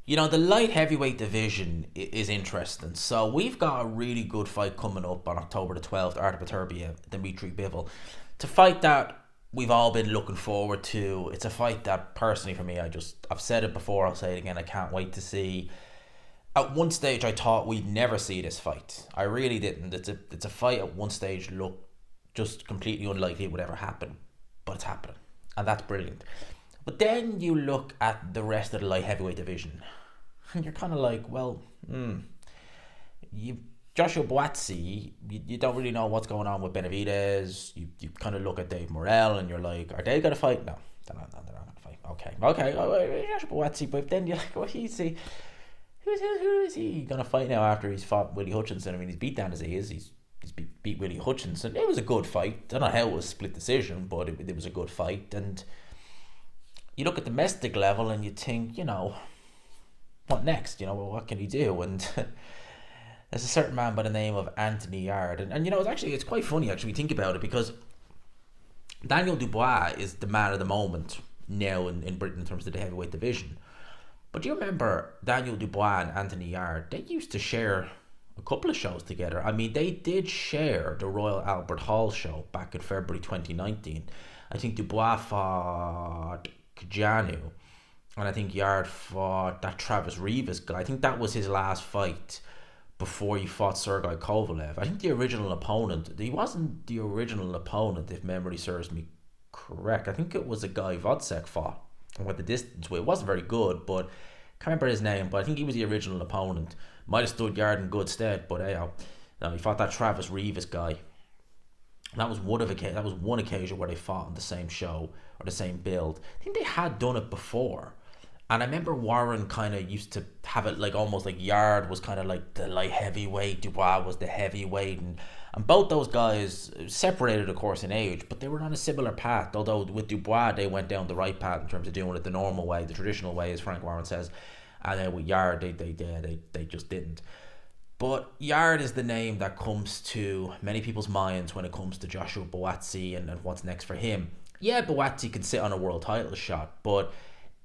The light heavyweight division is interesting. So we've got a really good fight coming up on October the 12th, Artur Beterbiev, Dmitry Bivol. It's a fight that we've all been looking forward to. It's a fight that personally for me, I've said it before, I'll say it again, I can't wait to see. At one stage I thought we'd never see this fight. I really didn't. It's a fight at one stage looked just completely unlikely it would ever happen. But it's happening. And that's brilliant. But then you look at the rest of the light heavyweight division, and you're kind of like, well, you Joshua Boazzi, you don't really know what's going on with Benavidez. You kind of look at Dave Morrell, and you're like, are they going to fight? No, they're not going to fight. Okay, Joshua Boazzi, but then you're like, well, who is he going to fight now after he's fought Willie Hutchinson? I mean, he's beat down as he is. He's beat Willie Hutchinson. It was a good fight. I don't know how it was split decision, but it was a good fight. And you look at the domestic level and you think, what next? What can he do? And there's a certain man by the name of Anthony Yarde. And it's quite funny actually, we think about it, because Daniel Dubois is the man of the moment now in Britain in terms of the heavyweight division. But do you remember Daniel Dubois and Anthony Yarde? They used to share a couple of shows together. I mean, they did share the Royal Albert Hall show back in February 2019. I think Dubois fought Kajanu, and I think Yarde fought that Travis Rivas guy. I think that was his last fight before he fought Sergei Kovalev. I think the original opponent, he wasn't the original opponent if memory serves me correct. I think it was a guy Vodcek fought and went the distance with. It wasn't very good, but can't remember his name, but I think he was the original opponent. Might have stood Yarde in good stead, but hey, he fought that Travis Rivas guy. That was one occasion where they fought on the same show or the same build. I think they had done it before. And I remember Warren kind of used to have it like almost like Yarde was kind of like the light heavyweight, Dubois was the heavyweight, and both those guys separated, of course, in age, but they were on a similar path. Although with Dubois, they went down the right path in terms of doing it the normal way, the traditional way, as Frank Warren says. And then with Yarde, they just didn't. But Yarde is the name that comes to many people's minds when it comes to Joshua Boazzi and what's next for him. Yeah, Boazzi can sit on a world title shot, but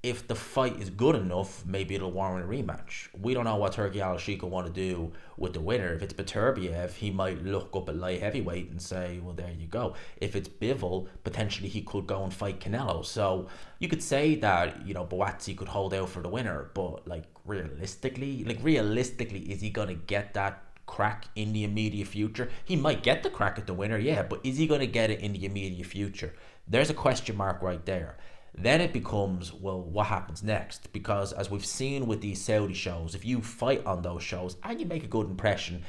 if the fight is good enough, maybe it'll warrant a rematch. We don't know what Turki Al-Sheikh will want to do with the winner. If it's Beterbiev, he might look up at light heavyweight and say, well, there you go. If it's Bivol, potentially he could go and fight Canelo. So you could say that, Boazzi could hold out for the winner, but realistically, is he going to get that crack in the immediate future? He might get the crack at the winner, yeah, but is he going to get it in the immediate future? There's a question mark right there. Then it becomes, well, what happens next? Because as we've seen with these Saudi shows, if you fight on those shows and you make a good impression,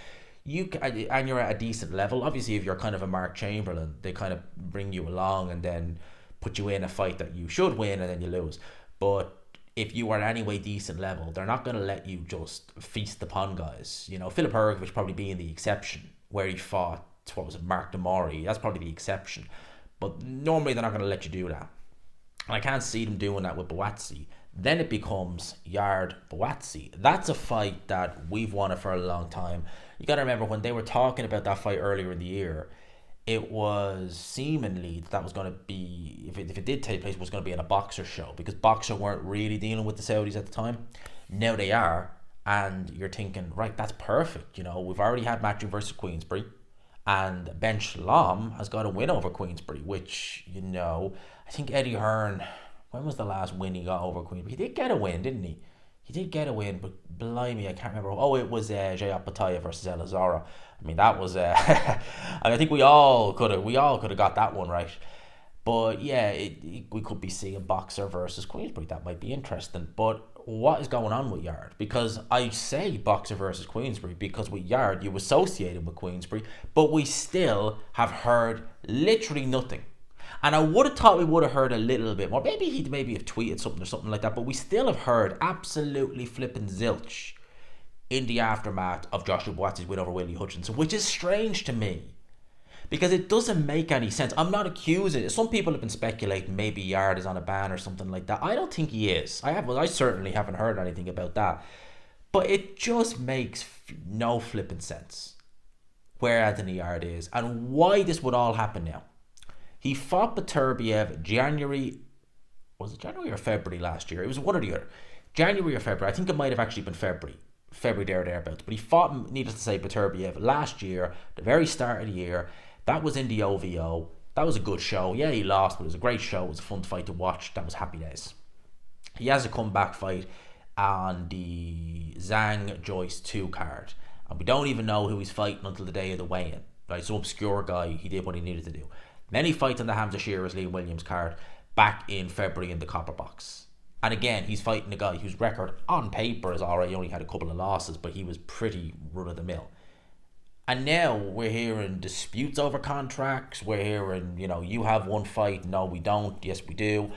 and you're at a decent level, obviously if you're kind of a Mark Chamberlain, they kind of bring you along and then put you in a fight that you should win and then you lose. But if you are at any way decent level, they're not going to let you just feast upon guys. Philip Hergovich probably being the exception, where he fought, what was it, Mark Demori. That's probably the exception. But normally they're not going to let you do that. And I can't see them doing that with Boazzi. Then it becomes Yarde Boazzi. That's a fight that we've wanted for a long time. You got to remember when they were talking about that fight earlier in the year, it was seemingly that was going to be, if it did take place, it was going to be in a Boxer show, because Boxer weren't really dealing with the Saudis at the time. Now they are, and you're thinking, right, that's perfect. We've already had Matthew versus Queensbury, and Ben Shalom has got a win over Queensbury, which, I think Eddie Hearn, when was the last win he got over Queensbury? He did get a win, didn't he? He did get a win, but blimey, I can't remember. Oh, it was Jayat Pataya versus Elazara. I mean, that was. I think we all could have got that one right. But yeah, we could be seeing Boxer versus Queensbury. That might be interesting. But what is going on with Yarde? Because I say Boxer versus Queensbury because with Yarde you associate him with Queensbury, but we still have heard literally nothing. And I would have thought we would have heard a little bit more. Maybe he'd have tweeted something or something like that, but we still have heard absolutely flipping zilch in the aftermath of Joshua Boazzi's win over Willie Hutchinson, which is strange to me. Because it doesn't make any sense. I'm not accusing. Some people have been speculating maybe Yarde is on a ban or something like that. I don't think he is. I certainly haven't heard anything about that. But it just makes no flipping sense where Anthony Yarde is and why this would all happen now. He fought Beterbiev January or February last year? It was one or the other. January or February. I think it might have actually been February there or thereabouts. But he fought, needless to say, Beterbiev last year, the very start of the year. That was in the OVO. That was a good show. Yeah, he lost, but it was a great show. It was a fun fight to watch. That was happy days. He has a comeback fight on the Zhang Joyce 2 card. And we don't even know who he's fighting until the day of the weigh-in. Right, some obscure guy. He did what he needed to do. Then he fights on the Hamza Shearer's Lee Williams card back in February in the Copper Box. And again, he's fighting a guy whose record on paper is alright. He only had a couple of losses, but he was pretty run-of-the-mill. And now we're hearing disputes over contracts. We're hearing, you have one fight. No, we don't. Yes, we do.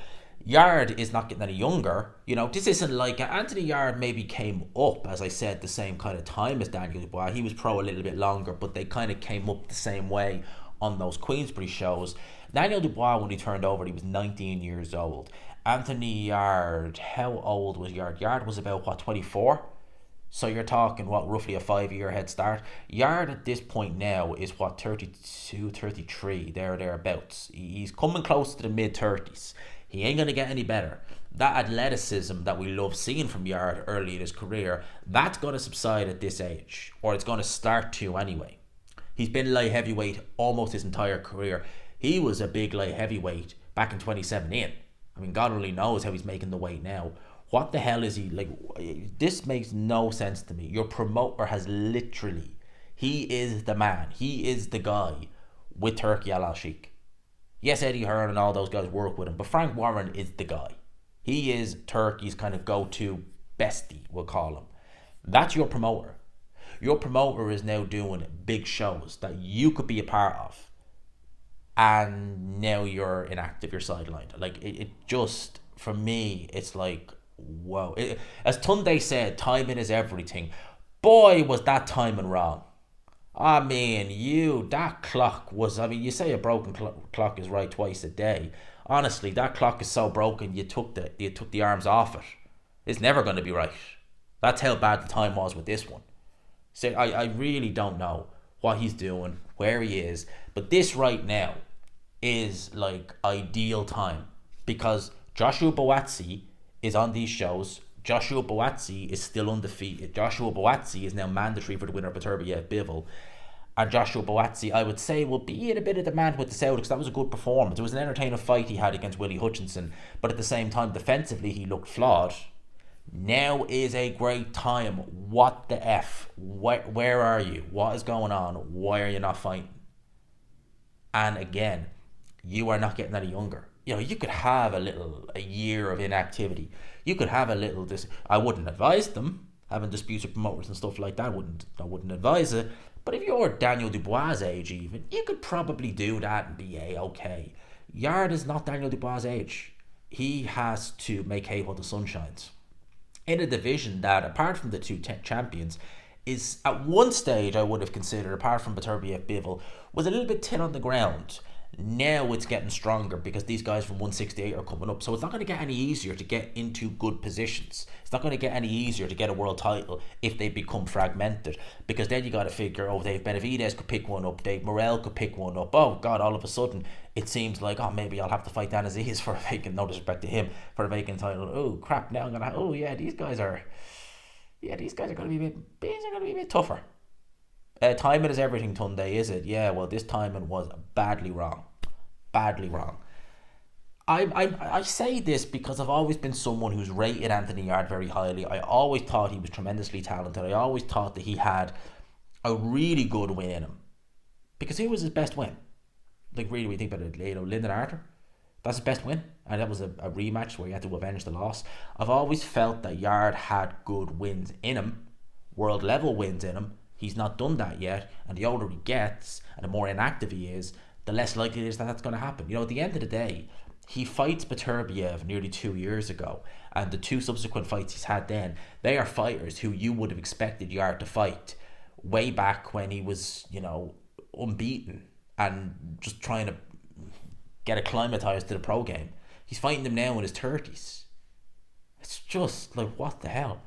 Yarde is not getting any younger. This isn't like Anthony Yarde maybe came up, as I said, the same kind of time as Daniel Dubois. He was pro a little bit longer, but they kind of came up the same way on those Queensbury shows. Daniel Dubois, when he turned over, he was 19 years old. Anthony Yarde, how old was Yarde? Yarde was about, 24? So you're talking, roughly a 5-year head start. Yarde at this point now is, 32, 33, thereabouts. He's coming close to the mid-30s. He ain't going to get any better. That athleticism that we love seeing from Yarde early in his career, that's going to subside at this age. Or it's going to start to anyway. He's been light heavyweight almost his entire career. He was a big light heavyweight back in 2017. I mean, God only knows how he's making the weight now. What the hell is he like? This makes no sense to me. Your promoter has literally, he is the man. He is the guy with Turki Al-Sheikh. Yes, Eddie Hearn and all those guys work with him, but Frank Warren is the guy. He is Turkey's kind of go-to bestie, we'll call him. That's your promoter. Your promoter is now doing big shows that you could be a part of. And now you're inactive, you're sidelined. Like, it just, for me, it's like, whoa. As Tunde said, timing is everything. Boy, was that timing wrong. I mean, that clock was, you say a broken clock is right twice a day. Honestly, that clock is so broken, you took the arms off it. It's never going to be right. That's how bad the time was with this one. So I really don't know what he's doing, where he is. But this right now is like ideal time. Because Joshua Buatsi is on these shows. Joshua Buatsi is still undefeated. Joshua Buatsi is now mandatory for the winner of Beterbiev Bivol. And Joshua Buatsi, I would say, will be in a bit of demand with the Saudis because that was a good performance. It was an entertaining fight he had against Willie Hutchinson. But at the same time, defensively, he looked flawed. Now is a great time. What the F? Where are you? What is going on? Why are you not fighting? And again, you are not getting any younger. You could have a year of inactivity. You could have a little I wouldn't advise them having disputes with promoters and stuff like that. I wouldn't advise it. But if you're Daniel Dubois' age even, you could probably do that and be okay. Yarde is not Daniel Dubois' age. He has to make hay while the sun shines. In a division that, apart from the two champions, is at one stage I would have considered, apart from Beterbiev Bivol, was a little bit thin on the ground. Now it's getting stronger because these guys from 168 are coming up. So it's not going to get any easier to get into good positions. It's not going to get any easier to get a world title if they become fragmented. Because then you got to figure, Dave Benavidez could pick one up. Dave Morrell could pick one up. Oh, God, all of a sudden it seems like, maybe I'll have to fight Dan Aziz for a vacant, no disrespect to him, for a vacant title. Oh, crap, now I'm going to, these guys are going to be a bit tougher. Timing is everything, Tunde, is it? Yeah, well, this timing was badly wrong. Badly wrong. I say this because I've always been someone who's rated Anthony Yarde very highly. I always thought he was tremendously talented. I always thought that he had a really good win in him. Because who was his best win? Like, really, we think about it, Lyndon Arthur? That's his best win. And that was a rematch where he had to avenge the loss. I've always felt that Yarde had good wins in him. World level wins in him. He's not done that yet, and the older he gets and the more inactive he is, the less likely it is that that's going to happen. At the end of the day, he fights Beterbiev nearly 2 years ago, and the two subsequent fights he's had then, they are fighters who you would have expected Yarde to fight way back when he was, unbeaten and just trying to get acclimatized to the pro game. He's fighting them now in his 30s. It's just like, what the hell?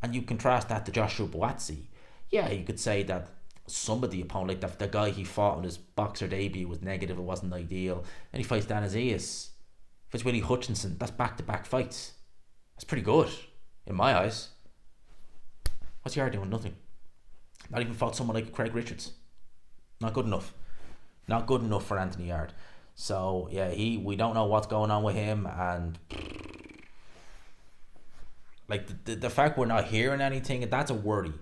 And you contrast that to Joshua Buatsi. Yeah, you could say that some of the opponent, like the guy he fought on his boxer debut was negative, it wasn't ideal. And he fights Dan Aziz. Fights Willie Hutchinson. That's back-to-back fights. That's pretty good. in my eyes. What's Yarde doing? Nothing. Not even fought someone like Craig Richards. Not good enough. Not good enough for Anthony Yarde. So yeah, we don't know what's going on with him, and like the fact we're not hearing anything, that's a worry.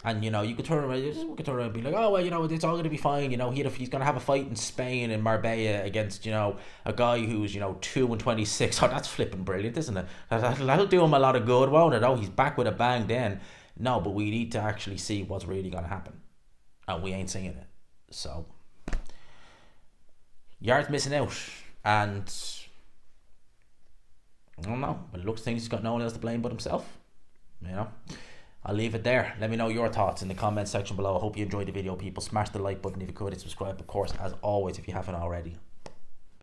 And you could turn around, and be like, oh well, it's all going to be fine. He's going to have a fight in Spain in Marbella against a guy who's 2-26. Oh, that's flipping brilliant, isn't it? That'll do him a lot of good, won't it? Oh, he's back with a bang then. No, but we need to actually see what's really going to happen, and we ain't seeing it. So Yard's missing out, and I don't know. But it looks like he's got no one else to blame but himself. I'll leave it there. Let me know your thoughts in the comment section below. I hope you enjoyed the video, people. Smash the like button if you could, and subscribe, of course, as always, if you haven't already.